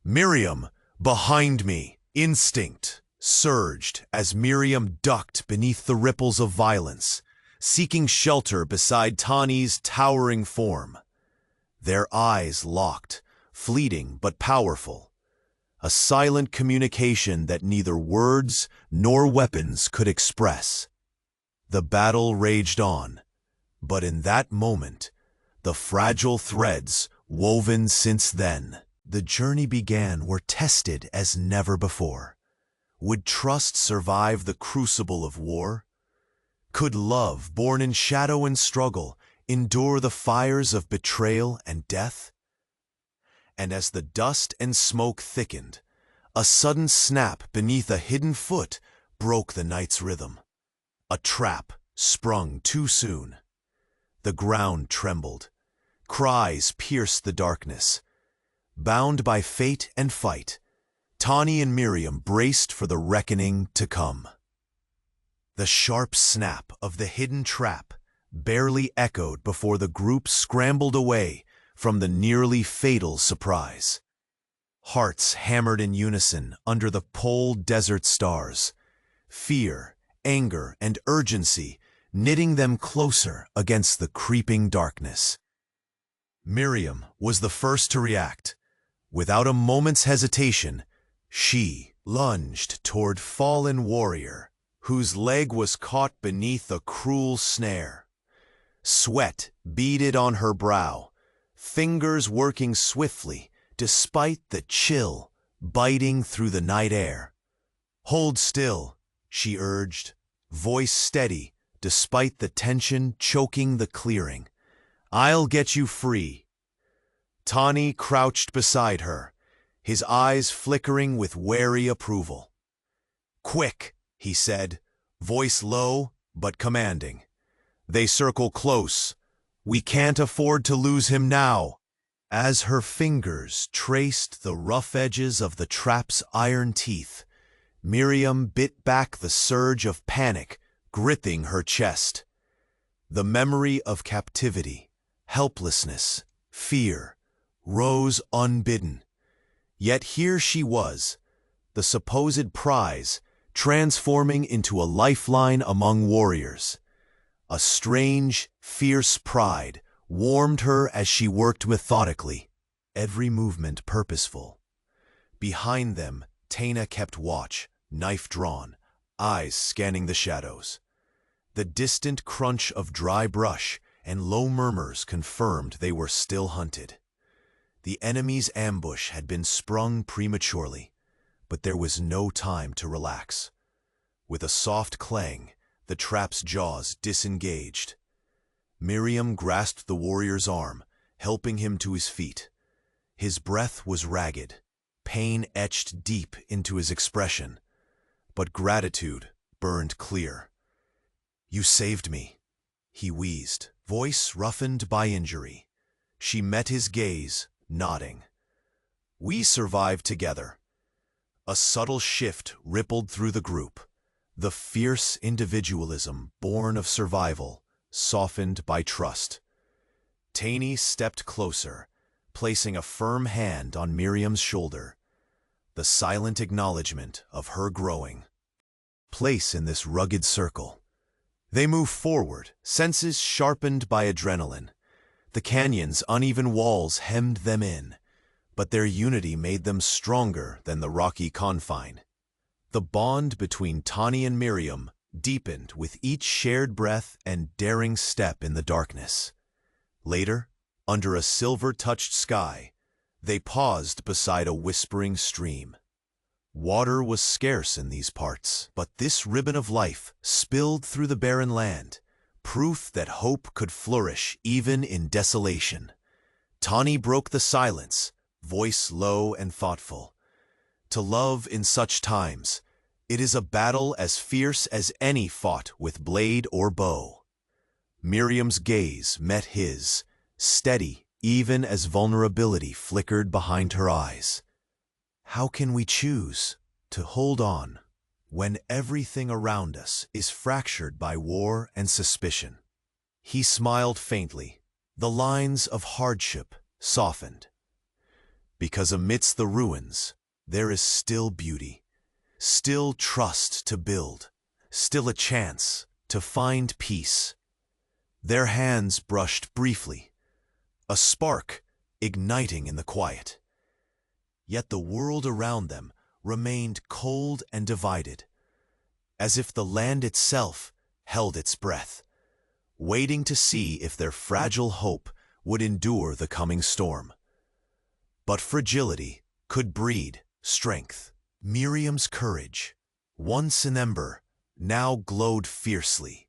"Miriam, behind me!" Instinct surged as Miriam ducked beneath the ripples of violence, seeking shelter beside Tawny's towering form. Their eyes locked, fleeting but powerful, a silent communication that neither words nor weapons could express. The battle raged on, but in that moment, the fragile threads woven since then, the journey began, were tested as never before. Would trust survive the crucible of war? Could love, born in shadow and struggle, endure the fires of betrayal and death? And as the dust and smoke thickened, a sudden snap beneath a hidden foot broke the night's rhythm. A trap sprung too soon. The ground trembled. Cries pierced the darkness. Bound by fate and fight, Tawny and Miriam braced for the reckoning to come. The sharp snap of the hidden trap barely echoed before the group scrambled away from the nearly fatal surprise. Hearts hammered in unison under the pole desert stars, fear, anger, and urgency knitting them closer against the creeping darkness. Miriam was the first to react. Without a moment's hesitation, she lunged toward fallen warrior, whose leg was caught beneath a cruel snare. Sweat beaded on her brow, fingers working swiftly despite the chill biting through the night air. "Hold still," she urged, voice steady despite the tension choking the clearing. "I'll get you free." Tawny crouched beside her, his eyes flickering with wary approval. "Quick," he said, voice low but commanding. "They circle close. We can't afford to lose him now." As her fingers traced the rough edges of the trap's iron teeth, Miriam bit back the surge of panic gripping her chest. The memory of captivity, helplessness, fear, rose unbidden. Yet here she was, the supposed prize, transforming into a lifeline among warriors. A strange, fierce pride warmed her as she worked methodically, every movement purposeful. Behind them, Taina kept watch, knife drawn, eyes scanning the shadows. The distant crunch of dry brush and low murmurs confirmed they were still hunted. The enemy's ambush had been sprung prematurely, but there was no time to relax. With a soft clang, the trap's jaws disengaged. Miriam grasped the warrior's arm, helping him to his feet. His breath was ragged, pain etched deep into his expression, but gratitude burned clear. "You saved me," he wheezed, voice roughened by injury. She met his gaze, nodding. "We survived together." A subtle shift rippled through the group. The fierce individualism born of survival, softened by trust. Taini stepped closer, placing a firm hand on Miriam's shoulder. The silent acknowledgement of her growing place in this rugged circle. They moved forward, senses sharpened by adrenaline. The canyon's uneven walls hemmed them in, but their unity made them stronger than the rocky confine. The bond between Tani and Miriam deepened with each shared breath and daring step in the darkness. Later, under a silver-touched sky, they paused beside a whispering stream. Water was scarce in these parts, but this ribbon of life spilled through the barren land, proof that hope could flourish even in desolation. Tani broke the silence, voice low and thoughtful. To love in such times, it is a battle as fierce as any fought with blade or bow. Miriam's gaze met his, steady even as vulnerability flickered behind her eyes. How can we choose to hold on when everything around us is fractured by war and suspicion? He smiled faintly, the lines of hardship softened. Because amidst the ruins, there is still beauty, still trust to build, still a chance to find peace. Their hands brushed briefly, a spark igniting in the quiet. Yet the world around them remained cold and divided, as if the land itself held its breath, waiting to see if their fragile hope would endure the coming storm. But fragility could breed strength. Miriam's courage, once an ember, now glowed fiercely,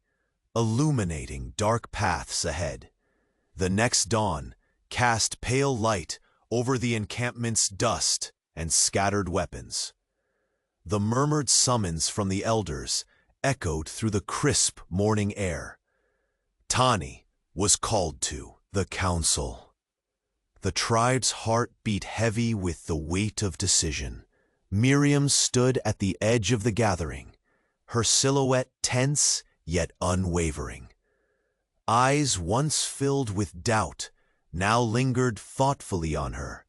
illuminating dark paths ahead. The next dawn cast pale light over the encampment's dust and scattered weapons. The murmured summons from the elders echoed through the crisp morning air. Tani was called to the council. The tribe's heart beat heavy with the weight of decision. Miriam stood at the edge of the gathering, her silhouette tense yet unwavering. Eyes once filled with doubt now lingered thoughtfully on her,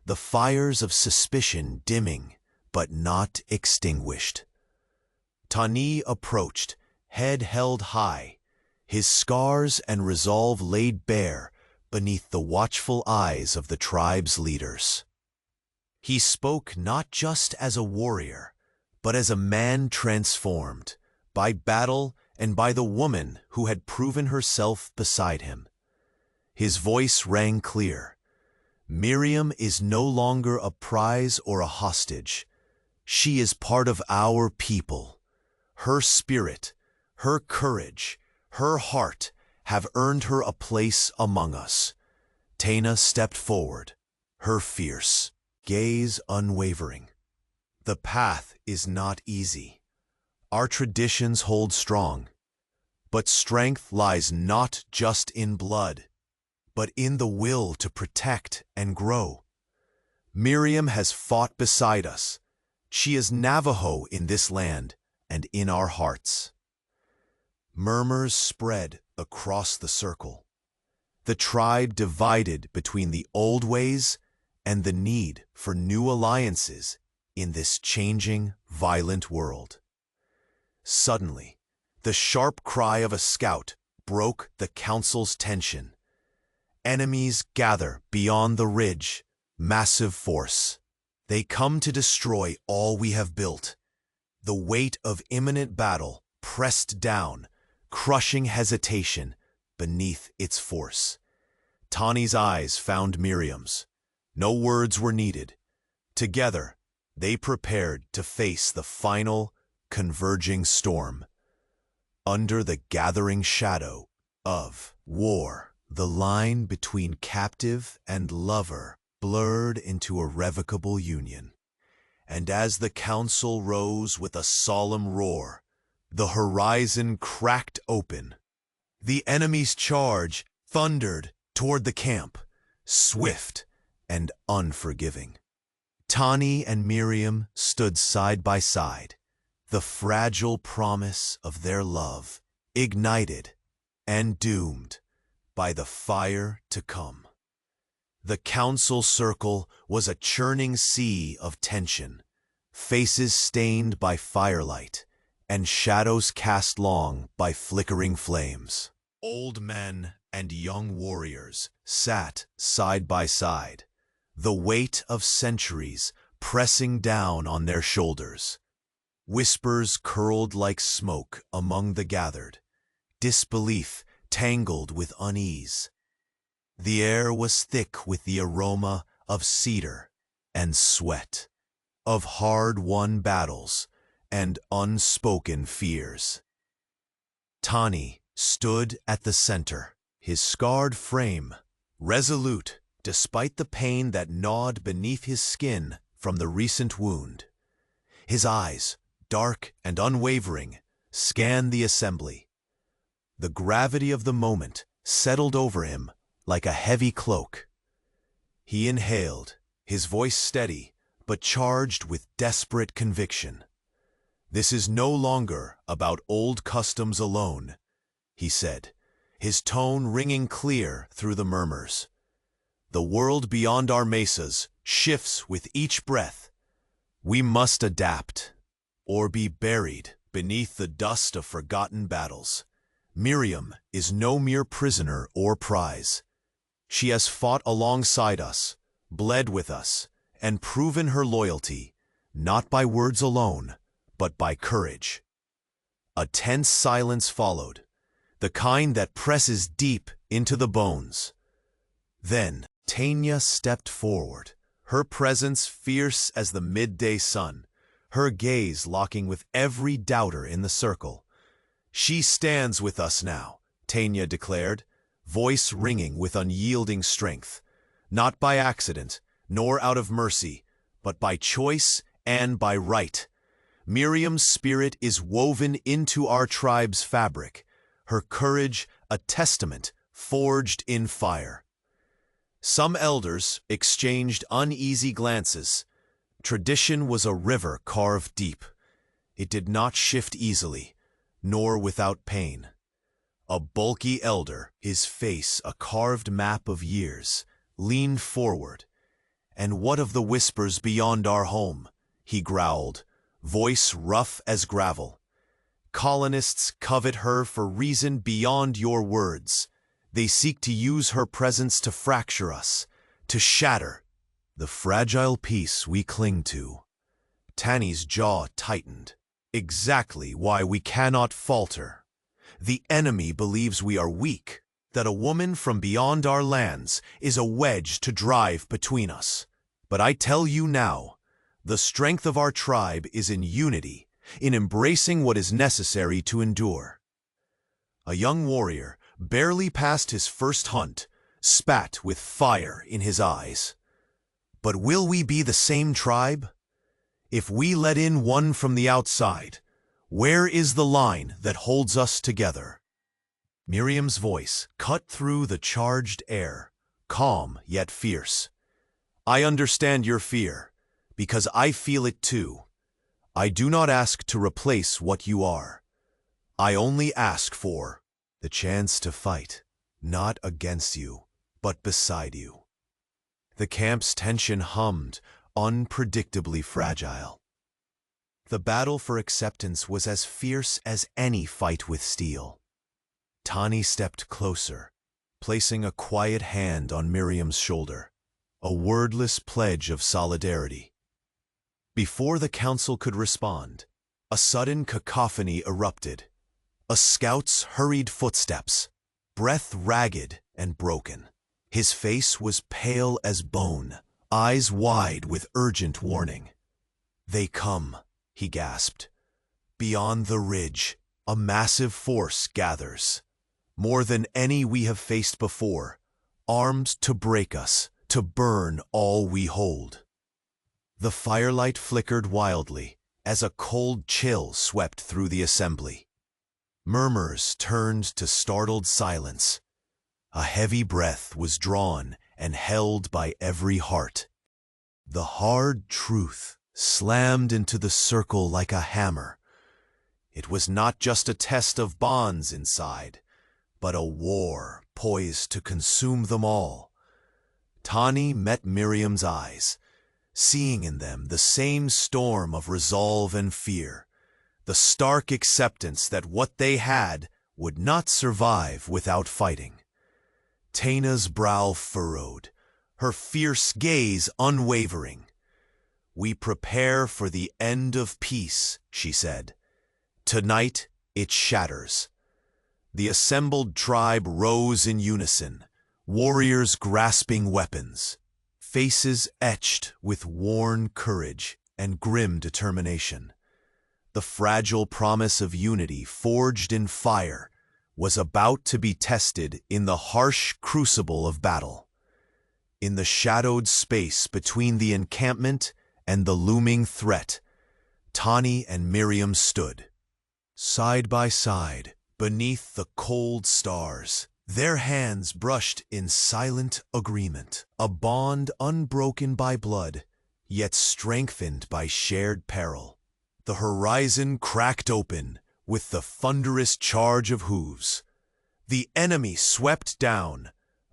the fires of suspicion dimming but not extinguished. Tani approached, head held high, his scars and resolve laid bare beneath the watchful eyes of the tribe's leaders. He spoke not just as a warrior, but as a man transformed by battle and by the woman who had proven herself beside him. His voice rang clear. Miriam is no longer a prize or a hostage. She is part of our people. Her spirit, her courage, her heart have earned her a place among us. Taina stepped forward, her fierce gaze unwavering. The path is not easy. Our traditions hold strong. But strength lies not just in blood, but in the will to protect and grow. Miriam has fought beside us. She is Navajo in this land and in our hearts. Murmurs spread across the circle. The tribe divided between the old ways and the need for new alliances in this changing, violent world. Suddenly, the sharp cry of a scout broke the council's tension. Enemies gather beyond the ridge, massive force. They come to destroy all we have built. The weight of imminent battle pressed down, crushing hesitation beneath its force. Tani's eyes found Miriam's. No words were needed. Together, they prepared to face the final, converging storm. Under the gathering shadow of war, the line between captive and lover blurred into a irrevocable union. And as the council rose with a solemn roar, the horizon cracked open. The enemy's charge thundered toward the camp, swift and unforgiving. Tani and Miriam stood side by side, the fragile promise of their love ignited and doomed by the fire to come. The council circle was a churning sea of tension, faces stained by firelight and shadows cast long by flickering flames. Old men and young warriors sat side by side, the weight of centuries pressing down on their shoulders. Whispers curled like smoke among the gathered, disbelief tangled with unease. The air was thick with the aroma of cedar and sweat, of hard-won battles and unspoken fears. Tani stood at the center, his scarred frame resolute despite the pain that gnawed beneath his skin from the recent wound. His eyes, dark and unwavering, scanned the assembly. The gravity of the moment settled over him like a heavy cloak. He inhaled, his voice steady, but charged with desperate conviction. "This is no longer about old customs alone," he said, his tone ringing clear through the murmurs. "The world beyond our mesas shifts with each breath. We must adapt, or be buried beneath the dust of forgotten battles. Miriam is no mere prisoner or prize. She has fought alongside us, bled with us, and proven her loyalty, not by words alone, but by courage." A tense silence followed, the kind that presses deep into the bones. Then Tanya stepped forward, her presence fierce as the midday sun, her gaze locking with every doubter in the circle. "She stands with us now," Tanya declared, voice ringing with unyielding strength. "Not by accident, nor out of mercy, but by choice and by right. Miriam's spirit is woven into our tribe's fabric, her courage a testament forged in fire." Some elders exchanged uneasy glances. Tradition was a river carved deep. It did not shift easily, nor without pain. A bulky elder, his face a carved map of years, leaned forward. "And what of the whispers beyond our home?" he growled, voice rough as gravel. "Colonists covet her for reason beyond your words. They seek to use her presence to fracture us, to shatter the fragile peace we cling to." Tani's jaw tightened. "Exactly why we cannot falter. The enemy believes we are weak, that a woman from beyond our lands is a wedge to drive between us. But I tell you now, the strength of our tribe is in unity, in embracing what is necessary to endure." A young warrior, barely past his first hunt, spat with fire in his eyes. "But will we be the same tribe? If we let in one from the outside, where is the line that holds us together?" Miriam's voice cut through the charged air, calm yet fierce. "I understand your fear, because I feel it too. I do not ask to replace what you are. I only ask for the chance to fight, not against you, but beside you." The camp's tension hummed, unpredictably fragile. The battle for acceptance was as fierce as any fight with steel. Tani stepped closer, placing a quiet hand on Miriam's shoulder, a wordless pledge of solidarity. Before the council could respond, a sudden cacophony erupted. A scout's hurried footsteps, breath ragged and broken. His face was pale as bone, eyes wide with urgent warning. "They come," he gasped. "Beyond the ridge, a massive force gathers. More than any we have faced before, armed to break us, to burn all we hold." The firelight flickered wildly as a cold chill swept through the assembly. Murmurs turned to startled silence. A heavy breath was drawn and held by every heart. The hard truth slammed into the circle like a hammer. It was not just a test of bonds inside, but a war poised to consume them all. Tani met Miriam's eyes, seeing in them the same storm of resolve and fear, the stark acceptance that what they had would not survive without fighting. Taina's brow furrowed, her fierce gaze unwavering. "We prepare for the end of peace," she said. "Tonight it shatters." The assembled tribe rose in unison, warriors grasping weapons, faces etched with worn courage and grim determination. The fragile promise of unity forged in fire was about to be tested in the harsh crucible of battle. In the shadowed space between the encampment and the looming threat, Tani and Miriam stood, side by side, beneath the cold stars, their hands brushed in silent agreement, a bond unbroken by blood, yet strengthened by shared peril. The horizon cracked open with the thunderous charge of hooves. The enemy swept down,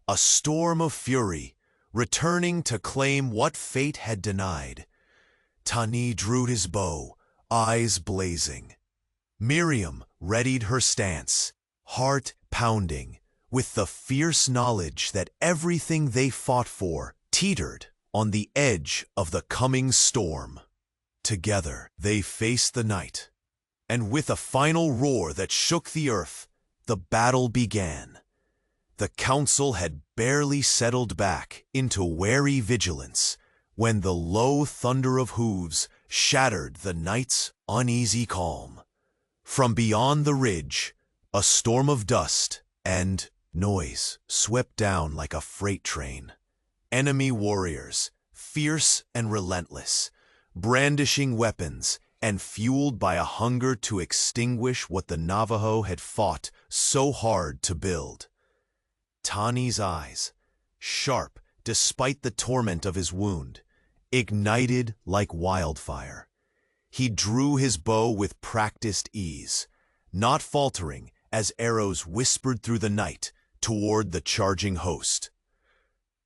a storm of fury, returning to claim what fate had denied. Tani drew his bow, eyes blazing. Miriam readied her stance, heart pounding, with the fierce knowledge that everything they fought for teetered on the edge of the coming storm. Together they faced the night, and with a final roar that shook the earth, the battle began. The council had barely settled back into wary vigilance when the low thunder of hooves shattered the night's uneasy calm. From beyond the ridge, a storm of dust and noise swept down like a freight train. Enemy warriors, fierce and relentless, brandishing weapons and fueled by a hunger to extinguish what the Navajo had fought so hard to build. Tani's eyes, sharp despite the torment of his wound, ignited like wildfire. He drew his bow with practiced ease, not faltering as arrows whispered through the night toward the charging host.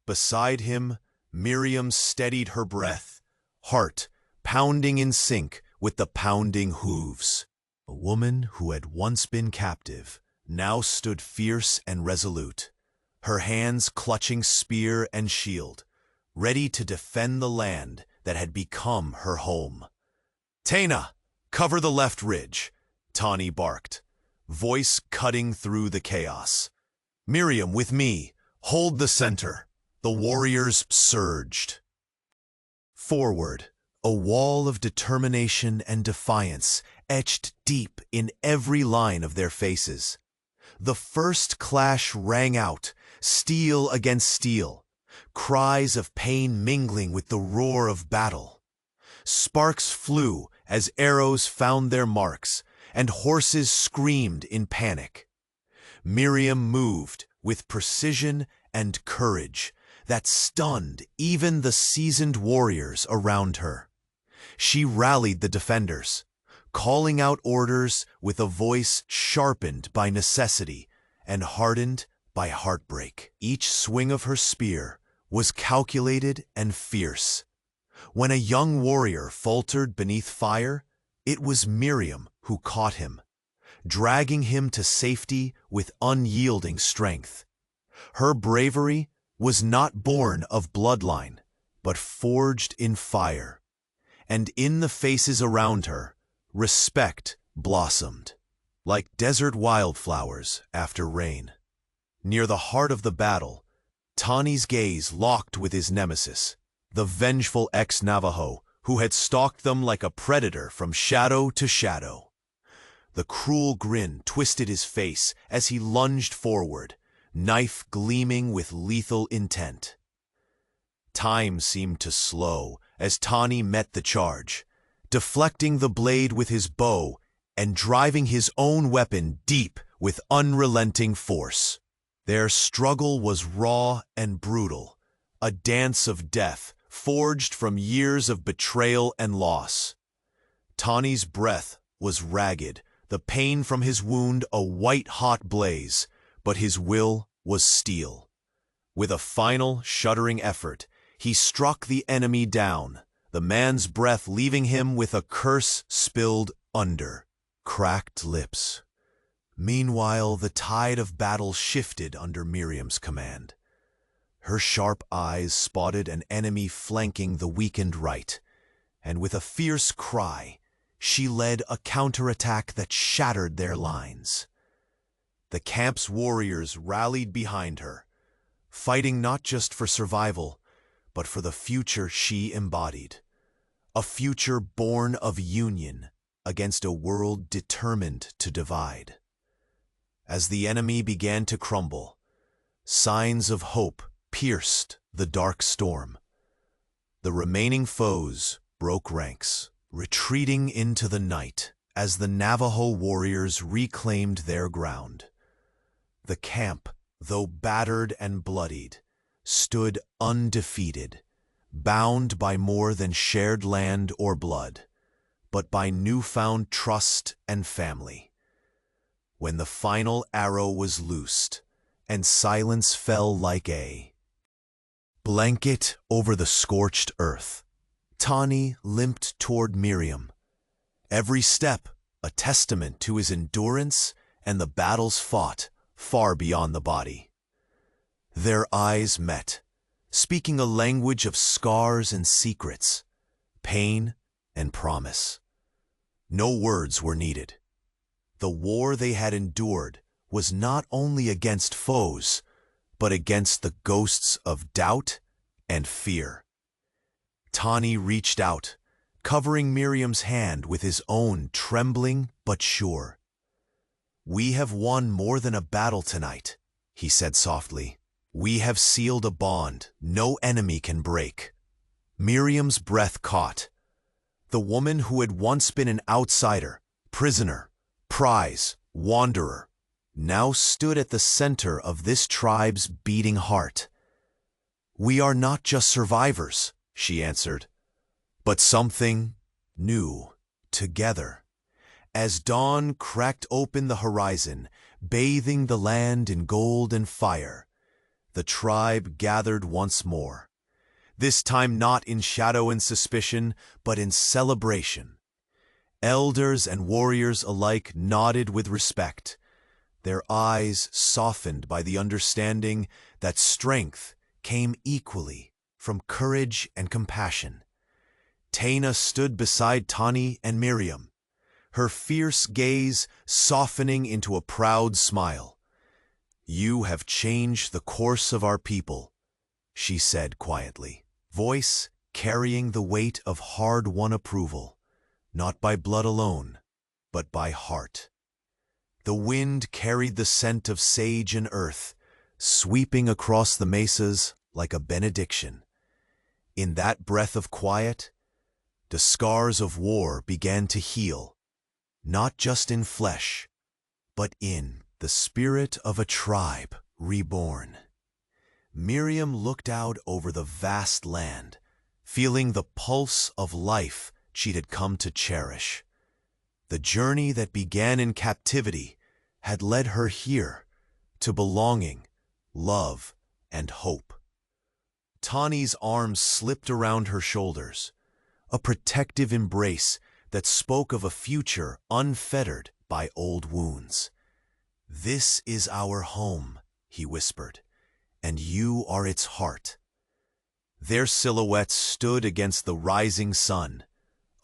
Beside him, Miriam steadied her breath, heart pounding in sync with the pounding hooves. A woman who had once been captive now stood fierce and resolute, her hands clutching spear and shield, ready to defend the land that had become her home. "Taina, cover the left ridge," Tani barked, voice cutting through the chaos. "Miriam, with me, hold the center." The warriors surged forward, a wall of determination and defiance etched deep in every line of their faces. The first clash rang out, steel against steel, cries of pain mingling with the roar of battle. Sparks flew as arrows found their marks, and horses screamed in panic. Miriam moved with precision and courage that stunned even the seasoned warriors around her. She rallied the defenders, calling out orders with a voice sharpened by necessity and hardened by heartbreak. Each swing of her spear was calculated and fierce. When a young warrior faltered beneath fire, it was Miriam who caught him, dragging him to safety with unyielding strength. Her bravery was not born of bloodline, but forged in fire. And in the faces around her, respect blossomed, like desert wildflowers after rain. Near the heart of the battle, Tani's gaze locked with his nemesis, the vengeful ex-Navajo who had stalked them like a predator from shadow to shadow. The cruel grin twisted his face as he lunged forward, knife gleaming with lethal intent. Time seemed to slow as Tani met the charge, deflecting the blade with his bow and driving his own weapon deep with unrelenting force. Their struggle was raw and brutal, a dance of death forged from years of betrayal and loss. Tani's breath was ragged, the pain from his wound a white-hot blaze, but his will was steel. With a final, shuddering effort, he struck the enemy down, the man's breath leaving him with a curse spilled under cracked lips. Meanwhile, the tide of battle shifted under Miriam's command. Her sharp eyes spotted an enemy flanking the weakened right, and with a fierce cry, she led a counterattack that shattered their lines. The camp's warriors rallied behind her, fighting not just for survival, but for the future she embodied. A future born of union against a world determined to divide. As the enemy began to crumble, signs of hope pierced the dark storm. The remaining foes broke ranks, retreating into the night as the Navajo warriors reclaimed their ground. The camp, though battered and bloodied, stood undefeated, bound by more than shared land or blood, but by newfound trust and family. When the final arrow was loosed, and silence fell like a blanket over the scorched earth, Tani limped toward Miriam, every step a testament to his endurance and the battles fought far beyond the body. Their eyes met, speaking a language of scars and secrets, pain and promise. No words were needed. The war they had endured was not only against foes, but against the ghosts of doubt and fear. Tani reached out, covering Miriam's hand with his own, trembling but sure. "We have won more than a battle tonight," he said softly. "We have sealed a bond no enemy can break." Miriam's breath caught. The woman who had once been an outsider, prisoner, prize, wanderer, now stood at the center of this tribe's beating heart. "We are not just survivors," she answered, "but something new, together." As dawn cracked open the horizon, bathing the land in gold and fire, the tribe gathered once more, this time not in shadow and suspicion, but in celebration. Elders and warriors alike nodded with respect, their eyes softened by the understanding that strength came equally from courage and compassion. Taina stood beside Tani and Miriam, her fierce gaze softening into a proud smile. "You have changed the course of our people," she said quietly, voice carrying the weight of hard-won approval, not by blood alone, but by heart. The wind carried the scent of sage and earth, sweeping across the mesas like a benediction. In that breath of quiet, the scars of war began to heal, not just in flesh, but in the spirit of a tribe reborn. Miriam looked out over the vast land, feeling the pulse of life she'd had come to cherish. The journey that began in captivity had led her here, to belonging, love, and hope. Tawny's arms slipped around her shoulders, a protective embrace that spoke of a future unfettered by old wounds. "This is our home," he whispered, "and you are its heart." Their silhouettes stood against the rising sun,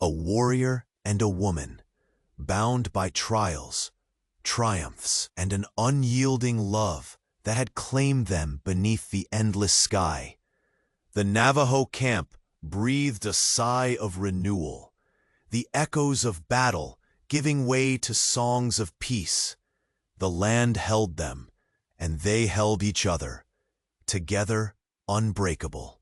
a warrior and a woman, bound by trials, triumphs, and an unyielding love that had claimed them beneath the endless sky. The Navajo camp breathed a sigh of renewal, the echoes of battle giving way to songs of peace. The land held them, and they held each other, together unbreakable.